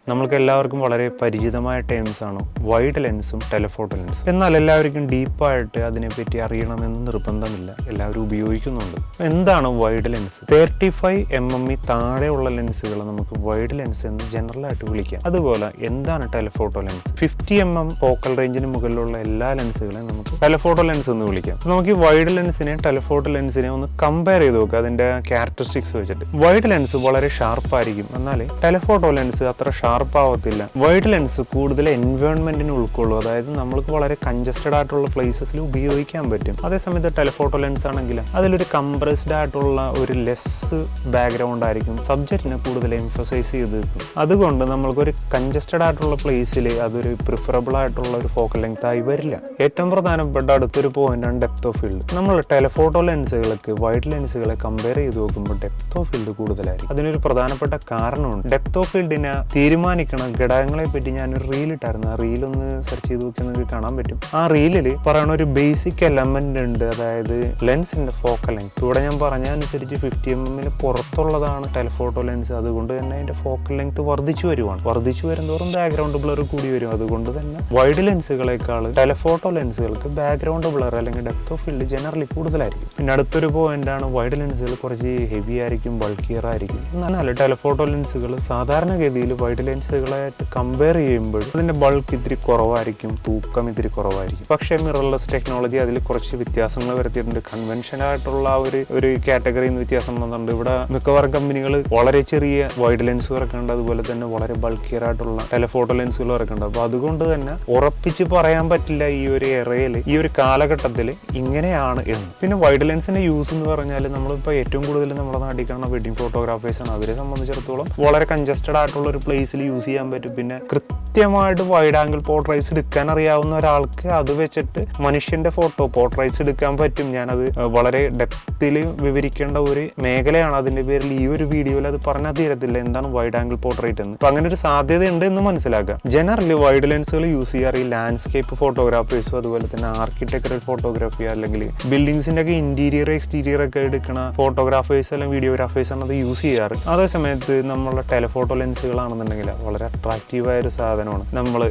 നമ്മൾക്ക് എല്ലാവർക്കും വളരെ പരിചിതമായ ടേംസ് ആണ് വൈഡ് ലെൻസും ടെലഫോട്ടോ ലെൻസും. എന്നാൽ എല്ലാവർക്കും ഡീപ്പായിട്ട് അതിനെപ്പറ്റി അറിയണമെന്ന് നിർബന്ധമില്ല, എല്ലാവരും ഉപയോഗിക്കുന്നുണ്ട്. എന്താണ് വൈഡ് ലെൻസ്? 35mm താഴെയുള്ള ലെൻസുകൾ നമുക്ക് വൈഡ് ലെൻസ് എന്ന് ജനറലായിട്ട് വിളിക്കാം. അതുപോലെ എന്താണ് ടെലഫോട്ടോ ലെൻസ്? 50mm ഫോക്കൽ റേഞ്ചിന് മുകളിലുള്ള എല്ലാ ലെൻസുകളെയും നമുക്ക് ടെലഫോട്ടോ ലെൻസ് എന്ന് വിളിക്കാം. നമുക്ക് ഈ വൈഡ് ലെൻസിനെ ടെലഫോട്ടോ ലെൻസിനെ ഒന്ന് കമ്പയർ ചെയ്ത് നോക്കുക അതിന്റെ ക്യാരക്ടറിസ്റ്റിക്സ് വെച്ചിട്ട്. വൈഡ് ലെൻസ് വളരെ ഷാർപ്പായിരിക്കും, എന്നാൽ ടെലഫോട്ടോ ലെൻസ് അത്ര ഷാർപ്പ് ആവത്തില്ല. വൈഡ് ലെൻസ് കൂടുതൽ എൻവയോൺമെന്റിന് ഉൾക്കൊള്ളും, അതായത് നമ്മൾക്ക് വളരെ കൺജസ്റ്റഡ് ആയിട്ടുള്ള പ്ലേസസിൽ ഉപയോഗിക്കാൻ പറ്റും. അതേസമയത്ത് ടെലഫോട്ടോ ലെൻസ് ആണെങ്കിൽ അതിലൊരു കംപ്രസ്ഡ് ആയിട്ടുള്ള ഒരു ലെസ് ബാക്ക്ഗ്രൗണ്ട് ആയിരിക്കും, സബ്ജക്റ്റിനെ കൂടുതൽ എംഫസൈസ് ചെയ്ത് നിൽക്കും. അതുകൊണ്ട് നമ്മൾക്കൊരു കൺജസ്റ്റഡ് ആയിട്ടുള്ള പ്ലേസിൽ അതൊരു പ്രിഫറബിൾ ആയിട്ടുള്ള ഒരു ഫോക്കൽ ലെങ്ത് ആയി വരില്ല. ഏറ്റവും പ്രധാനപ്പെട്ട അടുത്തൊരു പോയിന്റാണ് ഡെപ്ത് ഓഫ് ഫീൽഡ്. നമ്മൾ ടെലഫോട്ടോ ലെൻസുകൾക്ക് വൈഡ് ലെൻസുകളെ കമ്പയർ ചെയ്ത് നോക്കുമ്പോൾ ഡെപ്ത് ഓഫ് ഫീൽഡ് കൂടുതലായിരിക്കും. അതിനൊരു പ്രധാനപ്പെട്ട കാരണമുണ്ട്. ഡെപ്ത് ഓഫ് ഫീൽഡിനെ തീരുമാനിക്കണ ഘടകങ്ങളെ പറ്റി ഞാനൊരു റീൽ ഇട്ടായിരുന്നു. ആ റീലൊന്ന് സെർച്ച് ചെയ്ത് നോക്കി നിങ്ങൾക്ക് കാണാൻ പറ്റും. ആ റീലിൽ പറയുന്ന ഒരു ബേസിക് എലമെന്റ് ഉണ്ട്, അതായത് ലെൻസിന്റെ ഫോക്കൽ ലെങ്ത്. ഇവിടെ ഞാൻ പറഞ്ഞ അനുസരിച്ച് 50mm പുറത്തുള്ളതാണ് ടെലഫോട്ടോ ലെൻസ്. അതുകൊണ്ട് തന്നെ അതിന്റെ ഫോക്കൽ ലെങ്ത് വർദ്ധിച്ചു വരുവാണ്. വർദ്ധിച്ചു വരുന്നതോറും ബാക്ക്ഗ്രൗണ്ട് ബ്ലർ കൂടി വരും. അതുകൊണ്ട് തന്നെ വൈഡ് ലെൻസുകളെക്കാൾ ടെലഫോട്ടോ ലെൻസുകൾക്ക് ബാക്ക്ഗ്രൗണ്ട് ബ്ലർ അല്ലെങ്കിൽ ഡെപ്ത് ഓഫ് ഫീൽഡ് ജനറലി കൂടുതലായിരിക്കും. പിന്നെ അടുത്തൊരു പോയിന്റ് ആണ് വൈഡ് ലെൻസുകൾ കുറച്ച് ഹെവി ആയിരിക്കും, ബൾക്കിയർ ആയിരിക്കും. എന്നാൽ ടെലഫോട്ടോ ലെൻസുകൾ സാധാരണഗതിയിൽ വൈഡ് ലെൻസുകളായിട്ട് കമ്പയർ ചെയ്യുമ്പോൾ അതിന്റെ ബൾക്ക് ഇത്തിരി കുറവായിരിക്കും, തൂക്കം ഇത്തിരി കുറവായിരിക്കും. പക്ഷേ മിറർലെസ് ടെക്നോളജി അതിൽ കുറച്ച് വ്യത്യാസങ്ങൾ വരുത്തിയിട്ടുണ്ട്. കൺവെൻഷൻ ആയിട്ടുള്ള ഒരു കാറ്റഗറിയിൽ നിന്ന് വ്യത്യാസം വന്നിട്ടുണ്ട്. ഇവിടെ മിക്കവാറും കമ്പനികൾ വളരെ ചെറിയ വൈഡ് ലെൻസ് ഇറക്കുന്നുണ്ട്, അതുപോലെ തന്നെ വളരെ ബൾക്കിയർ ആയിട്ടുള്ള ടെലഫോട്ടോ ലെൻസുകൾ ഇറക്കുന്നുണ്ട്. അപ്പോൾ അതുകൊണ്ട് തന്നെ ഉറപ്പിച്ച് പറയാൻ പറ്റില്ല ഈ ഒരു എറയിൽ ഈ ഒരു കാലഘട്ടത്തിൽ ഇങ്ങനെയാണ് എന്ന്. പിന്നെ വൈഡ് ലെൻസിന്റെ യൂസ് എന്ന് പറഞ്ഞാൽ നമ്മളിപ്പോൾ ഏറ്റവും കൂടുതൽ നമ്മുടെ നാട്ടിൽ കാണുന്ന വെഡിങ് ഫോട്ടോഗ്രാഫേഴ്സാണ്. അവരെ സംബന്ധിച്ചിടത്തോളം വളരെ കൺജസ്റ്റഡ് ആയിട്ടുള്ള ഒരു പ്ലേസിൽ യൂസ് ചെയ്യാൻ പറ്റും. പിന്നെ കൃത്യമായിട്ട് വൈഡ് ആംഗിൾ പോർട്രൈറ്റ്സ് എടുക്കാൻ അറിയാവുന്ന ഒരാൾക്ക് അത് വെച്ചിട്ട് മനുഷ്യന്റെ പോർട്രൈറ്റ്സ് എടുക്കാൻ പറ്റും. ഞാനത് വളരെ ഡെപ്തിൽ വിവരിക്കേണ്ട ഒരു മേഖലയാണ്. അതിന്റെ പേരിൽ ഈ ഒരു വീഡിയോയിൽ അത് പറഞ്ഞാൽ തീരത്തില്ല എന്താണ് വൈഡ് ആംഗിൾ പോർട്രൈറ്റ് എന്ന്. അപ്പൊ അങ്ങനെ ഒരു സാധ്യത ഉണ്ട് എന്ന് മനസ്സിലാക്കുക. ജനറലി വൈഡ് ലെൻസുകൾ യൂസ് ചെയ്യാറ് ഈ ലാൻഡ്സ്കേപ്പ് ഫോട്ടോഗ്രാഫേഴ്സും അതുപോലെ തന്നെ ആർക്കിടെക്ചറൽ ഫോട്ടോഗ്രാഫി അല്ലെങ്കിൽ ബിൽഡിങ്സിന്റെ ഒക്കെ ഇന്റീരിയർ എക്സ്റ്റീരിയർ ഒക്കെ എടുക്കുന്ന ഫോട്ടോഗ്രാഫേഴ്സ് അല്ലെങ്കിൽ വീഡിയോഗ്രാഫേഴ്സ് ആണ് അത് യൂസ് ചെയ്യാറ്. അതേ സമയത്ത് നമ്മളുടെ ടെലഫോട്ടോ ലെൻസുകളാണെന്നുണ്ടെങ്കിൽ വളരെ അട്രാക്റ്റീവായ ഒരു സാധനമാണ്. നമ്മൾ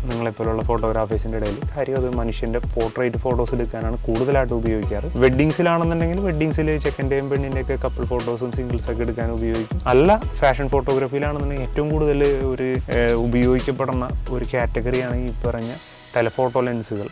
നിങ്ങളെപ്പോലുള്ള ഫോട്ടോഗ്രാഫേഴ്സിന്റെ ഇടയിൽ കാര്യം അത് മനുഷ്യന്റെ പോർട്രേറ്റ് ഫോട്ടോസ് എടുക്കാനാണ് കൂടുതലായിട്ട് ഉപയോഗിക്കാറ്. വെഡ്ഡിങ്സിലാണെന്നുണ്ടെങ്കിൽ വെഡ്ഡിങ്സിൽ ചെക്കൻ്റെയും പെണ്ണിന്റെ ഒക്കെ കപ്പിൾ ഫോട്ടോസും സിംഗിൾസ് ഒക്കെ എടുക്കാൻ ഉപയോഗിക്കും. അല്ല ഫാഷൻ ഫോട്ടോഗ്രാഫിയിലാണെന്നുണ്ടെങ്കിൽ ഏറ്റവും കൂടുതൽ ഉപയോഗിക്കപ്പെടുന്ന ഒരു കാറ്റഗറിയാണ് ഈ പറഞ്ഞ ടെലഫോട്ടോ ലെൻസുകൾ.